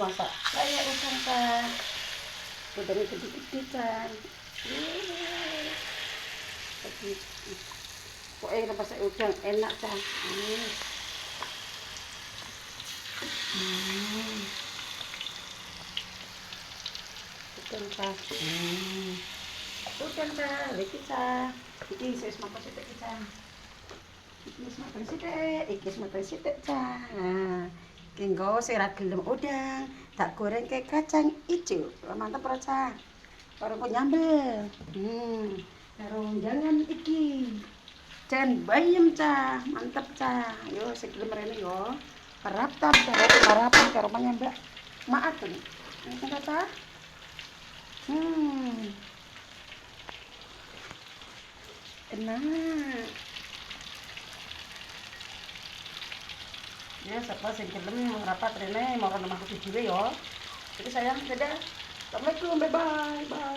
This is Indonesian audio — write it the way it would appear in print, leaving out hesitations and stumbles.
masak saya udang kan. Udangnya gede-gede kan. Pokoknya masak udang enak kan. Udang kan. Udang kan, lagi kan. Iki saya makan sitik kan. Iki mateng sithik cah. Iki nggo sing ra gelem udang, tak goreng ke kacang ijo. Mantep ora cah. Karo nyambel. Karo jangan iki. Jan bayem cah, mantep cah. Yo sing gelem rene yo. Paraptan harapan karo nyambel. Maaf tuh. Ini cah. Enak. Ya, siapa sing gelem rapat rene mau nang aku dhewe ya. Jadi sayang, dadah. Assalamualaikum, bye bye. Bye.